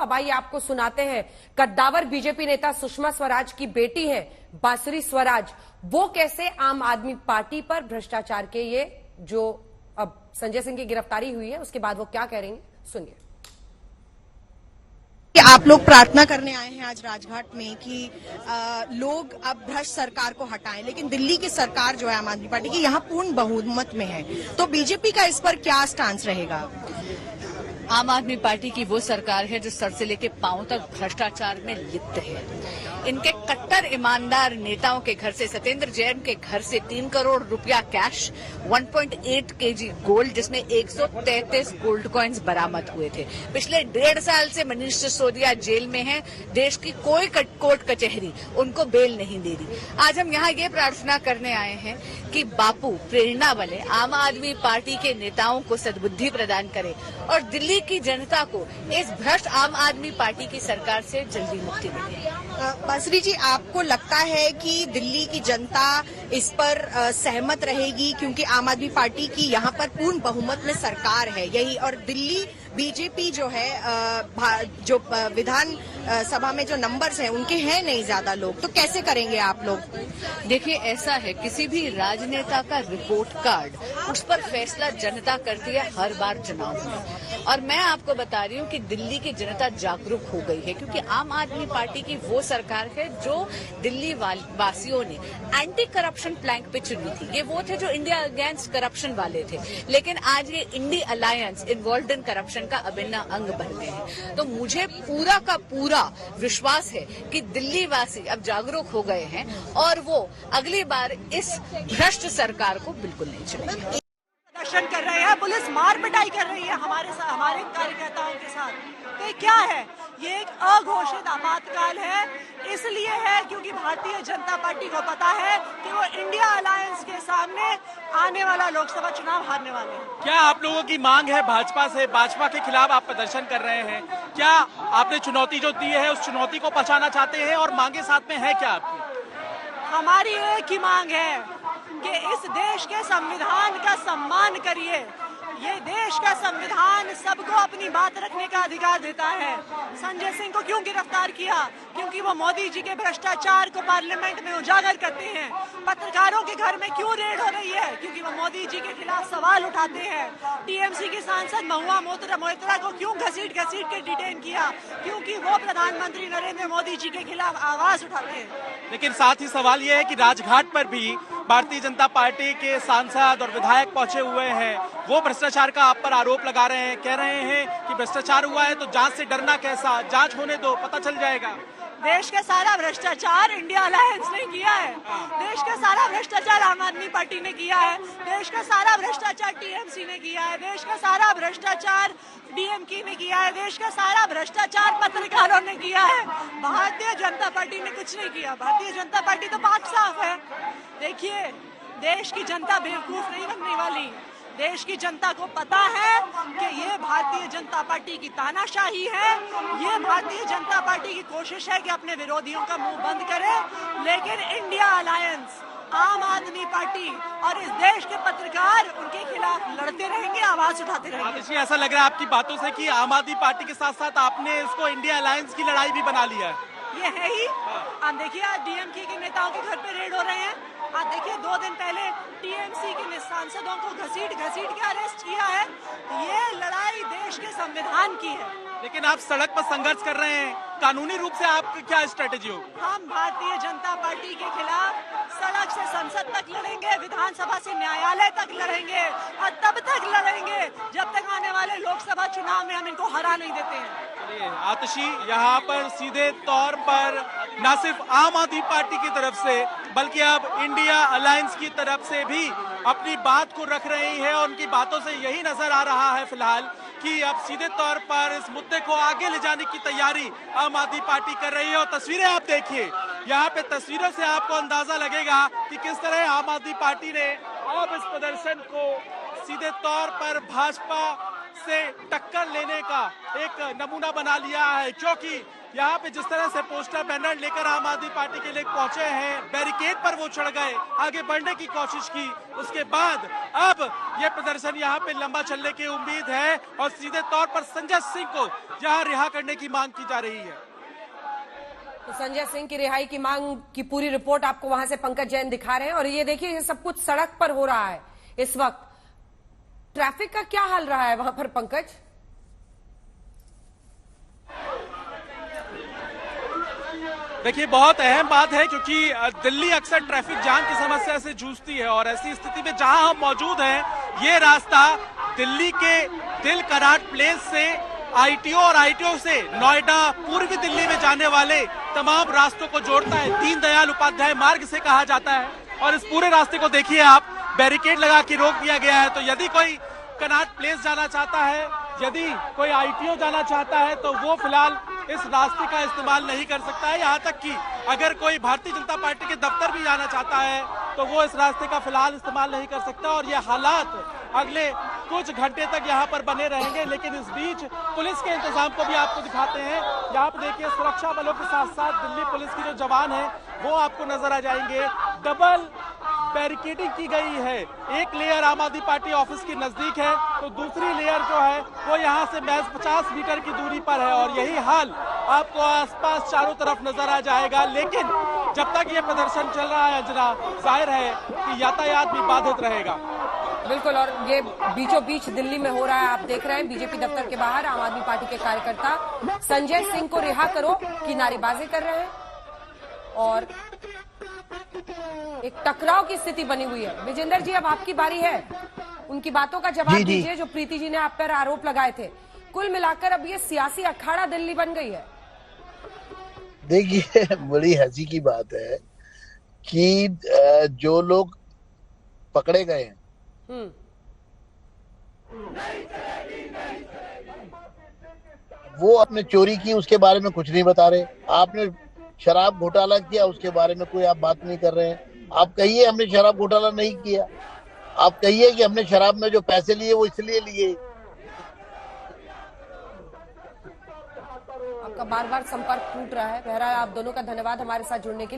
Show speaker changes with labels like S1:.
S1: अब आइए आपको सुनाते हैं कद्दावर बीजेपी नेता सुषमा स्वराज की बेटी है बांसुरी स्वराज, वो कैसे आम आदमी पार्टी पर भ्रष्टाचार के ये जो अब संजय सिंह की गिरफ्तारी हुई है उसके बाद वो क्या कह रही हैं, सुनिए।
S2: आप लोग प्रार्थना करने आए हैं आज राजघाट में कि लोग अब भ्रष्ट सरकार को हटाएं, लेकिन दिल्ली की सरकार जो है आम आदमी पार्टी की यहाँ पूर्ण बहुमत में है, तो बीजेपी का इस पर क्या स्टांस रहेगा?
S3: आम आदमी पार्टी की वो सरकार है जो सर से लेके पांव तक भ्रष्टाचार में लिप्त है। इनके कट्टर ईमानदार नेताओं के घर से, सत्येंद्र जैन के घर से 3 करोड़ रुपया कैश, 1.8 केजी गोल्ड, जिसमें 133 गोल्ड कॉइन्स बरामद हुए थे। पिछले 1.5 साल से मनीष सिसोदिया जेल में हैं। देश की कोई कोर्ट कचहरी उनको बेल नहीं दे रही। आज हम यहाँ ये प्रार्थना करने आए हैं कि बापू प्रेरणा बने, आम आदमी पार्टी के नेताओं को सद्बुद्धि प्रदान करे और दिल्ली की जनता को इस भ्रष्ट आम आदमी पार्टी की सरकार से जल्दी मुक्ति मिले।
S2: बांसुरी जी, आपको लगता है कि दिल्ली की जनता इस पर सहमत रहेगी, क्योंकि आम आदमी पार्टी की यहाँ पर पूर्ण बहुमत में सरकार है यही, और दिल्ली बीजेपी जो है जो विधान सभा में जो नंबर्स हैं उनके हैं नहीं ज्यादा लोग, तो कैसे करेंगे आप लोग?
S3: देखिए, ऐसा है, किसी भी राजनेता का रिपोर्ट कार्ड, उस पर फैसला जनता करती है हर बार चुनाव में। और मैं आपको बता रही हूँ कि दिल्ली की जनता जागरूक हो गई है, क्योंकि आम आदमी पार्टी की वो सरकार है जो दिल्ली वासियों ने एंटी करप्शन प्लैंक पे चुनी थी। ये वो थे जो इंडिया अगेंस्ट करप्शन वाले थे, लेकिन आज ये INDI alliance involve in corruption का अभिन्न अंग बन गए हैं। तो मुझे पूरा का पूरा विश्वास है कि दिल्ली वासी अब जागरूक हो गए हैं और वो अगली बार इस भ्रष्ट सरकार को बिल्कुल नहीं चुनेंगे।
S4: प्रदर्शन कर रहे हैं, पुलिस मार पिटाई कर रही है हमारे कार्यकर्ताओं के साथ। तो ये क्या है? ये एक अघोषित आपातकाल है, इसलिए है क्योंकि भारतीय जनता पार्टी को पता है कि वो इंडिया अलायंस के सामने आने वाला लोकसभा चुनाव हारने वाले हैं।
S5: क्या आप लोगों की मांग है भाजपा से? भाजपा के खिलाफ आप प्रदर्शन कर रहे हैं, क्या आपने चुनौती जो दी है उस चुनौती को पछाना चाहते हैं और मांगे साथ में है क्या आपकी?
S4: हमारी एक ही मांग है कि इस देश के संविधान का सम्मान करिए। ये देश का संविधान सबको अपनी बात रखने का अधिकार देता है। संजय सिंह को क्यों गिरफ्तार किया? क्योंकि वो मोदी जी के भ्रष्टाचार को पार्लियामेंट में उजागर करते हैं। पत्रकारों के घर में क्यों रेड हो रही है? क्योंकि वो मोदी जी के खिलाफ सवाल उठाते हैं। टीएमसी की सांसद महुआ मोइत्रा को क्यों घसीट के डिटेन किया? क्योंकि वो प्रधानमंत्री नरेंद्र मोदी जी के खिलाफ आवाज उठाते हैं।
S5: लेकिन साथ ही सवाल ये है कि राजघाट पर भी भारतीय जनता पार्टी के सांसद और विधायक पहुंचे हुए हैं, वो भ्रष्टाचार का आप पर आरोप लगा रहे हैं, कह रहे हैं कि भ्रष्टाचार हुआ है तो जांच से डरना कैसा, जांच होने दो, पता चल जाएगा।
S4: देश का सारा भ्रष्टाचार इंडिया अलायंस ने किया है, देश का सारा भ्रष्टाचार आम आदमी पार्टी ने किया है, देश का सारा भ्रष्टाचार टीएमसी ने किया है, देश का सारा भ्रष्टाचार डीएमके ने किया है, देश का सारा भ्रष्टाचार पत्रकारों ने किया है। भारतीय जनता पार्टी ने कुछ नहीं किया। भारतीय जनता पार्टी तो बात साफ है। देखिए, देश की जनता बेवकूफ नहीं बनने वाली। देश की जनता को पता है कि ये भारतीय जनता पार्टी की तानाशाही है, ये भारतीय जनता पार्टी की कोशिश है कि अपने विरोधियों का मुंह बंद करे, लेकिन इंडिया अलायंस, आम आदमी पार्टी और इस देश के पत्रकार उनके खिलाफ लड़ते रहेंगे, आवाज उठाते रहेंगे।
S5: ऐसा लग रहा है आपकी बातों से कि आम आदमी पार्टी के साथ साथ आपने इसको इंडिया अलायंस की लड़ाई भी बना लिया है।
S4: ये है ही। आप देखिए, आज डीएमके के नेताओं के घर पे रेड हो रहे हैं। आप देखिए, 2 दिन पहले टीएमसी के सांसदों को घसीट के अरेस्ट किया है। ये लड़ाई देश के संविधान की है।
S5: लेकिन आप सड़क पर संघर्ष कर रहे हैं, कानूनी रूप से आपकी क्या स्ट्रेटेजी होगी?
S4: हम भारतीय जनता पार्टी के खिलाफ सड़क से संसद तक लड़ेंगे, विधानसभा से न्यायालय तक लड़ेंगे और तब तक लड़ेंगे जब तक आने वाले लोकसभा चुनाव में हम इनको हरा नहीं देते हैं।
S5: आतिशी, यहाँ पर सीधे तौर पर न सिर्फ आम आदमी पार्टी की तरफ से बल्कि अब इंडिया अलायंस की तरफ से भी अपनी बात को रख रही है और उनकी बातों से यही नजर आ रहा है फिलहाल कि अब सीधे तौर पर इस मुद्दे को आगे ले जाने की तैयारी आम आदमी पार्टी कर रही है। और तस्वीरें आप देखिए, यहाँ पे तस्वीरों से आपको अंदाजा लगेगा कि किस तरह आम आदमी पार्टी ने अब इस प्रदर्शन को सीधे तौर पर भाजपा से टक्कर लेने का एक नमूना बना लिया है, क्योंकि यहाँ पे जिस तरह से पोस्टर बैनर लेकर आम आदमी पार्टी के लोग पहुंचे हैं, बैरिकेड पर वो चढ़ गए, आगे बढ़ने की कोशिश की, उसके बाद अब ये प्रदर्शन यहाँ पे लंबा चलने की उम्मीद है और सीधे तौर पर संजय सिंह को यहाँ रिहा करने की मांग की जा रही है।
S1: तो संजय सिंह की रिहाई की मांग की पूरी रिपोर्ट आपको वहां से पंकज जैन दिखा रहे हैं। और ये देखिए, ये सब कुछ सड़क पर हो रहा है इस वक्त। ट्रैफिक का क्या हाल रहा है वहां पर पंकज?
S5: देखिए, बहुत अहम बात है क्योंकि दिल्ली अक्सर ट्रैफिक जाम की समस्या से जूझती है और ऐसी स्थिति में जहां हम मौजूद हैं, ये रास्ता दिल्ली के दिल कराट प्लेस से आईटीओ और आईटीओ से नोएडा पूर्वी दिल्ली में जाने वाले तमाम रास्तों को जोड़ता है। दीनदयाल उपाध्याय मार्ग से कहा जाता है और इस पूरे रास्ते को देखिए आप, बैरिकेड लगा के रोक दिया गया है। तो यदि कोई कनाट प्लेस जाना चाहता है, यदि कोई आईटीओ जाना चाहता है तो वो फिलहाल इस रास्ते का इस्तेमाल नहीं कर सकता है। यहाँ तक कि अगर कोई भारतीय जनता पार्टी के दफ्तर भी जाना चाहता है तो वो इस रास्ते का फिलहाल इस्तेमाल नहीं कर सकता। और ये हालात अगले कुछ घंटे तक यहाँ पर बने रहेंगे। लेकिन इस बीच पुलिस के इंतजाम को भी आपको दिखाते हैं। यहाँ पर देखिए, सुरक्षा बलों के साथ साथ दिल्ली पुलिस की जो जवान है वो आपको नजर आ जाएंगे। डबल बैरिकेडिंग की गई है। एक लेयर आम आदमी पार्टी ऑफिस के नजदीक है तो दूसरी लेयर जो है वो यहाँ से महज 50 मीटर की दूरी पर है और यही हाल आपको आसपास चारों तरफ नजर आ जाएगा। लेकिन जब तक ये प्रदर्शन चल रहा है अंजना, जाहिर है कि यातायात भी बाधित रहेगा।
S1: बिल्कुल, और ये बीचों बीच दिल्ली में हो रहा है। आप देख रहे हैं बीजेपी दफ्तर के बाहर आम आदमी पार्टी के कार्यकर्ता संजय सिंह को रिहा करो की नारेबाजी कर रहे हैं और एक टकराव की स्थिति बनी हुई है। विजेंद्र जी, अब आपकी बारी है, उनकी बातों का जवाब दीजिए जो प्रीति जी ने आप पर आरोप लगाए थे। कुल मिलाकर अब ये सियासी अखाड़ा दिल्ली बन गई है।
S6: देखिए, बड़ी हंसी की बात है कि जो लोग पकड़े गए हैं वो अपने चोरी की उसके बारे में कुछ नहीं बता रहे। आपने शराब घोटाला किया उसके बारे में कोई आप बात नहीं कर रहे हैं। आप कहिए हमने शराब घोटाला नहीं किया, आप कहिए कि हमने शराब में जो पैसे लिए वो इसलिए लिए।
S1: आपका बार बार संपर्क टूट रहा है। बहरहाल आप दोनों का धन्यवाद हमारे साथ जुड़ने के लिए।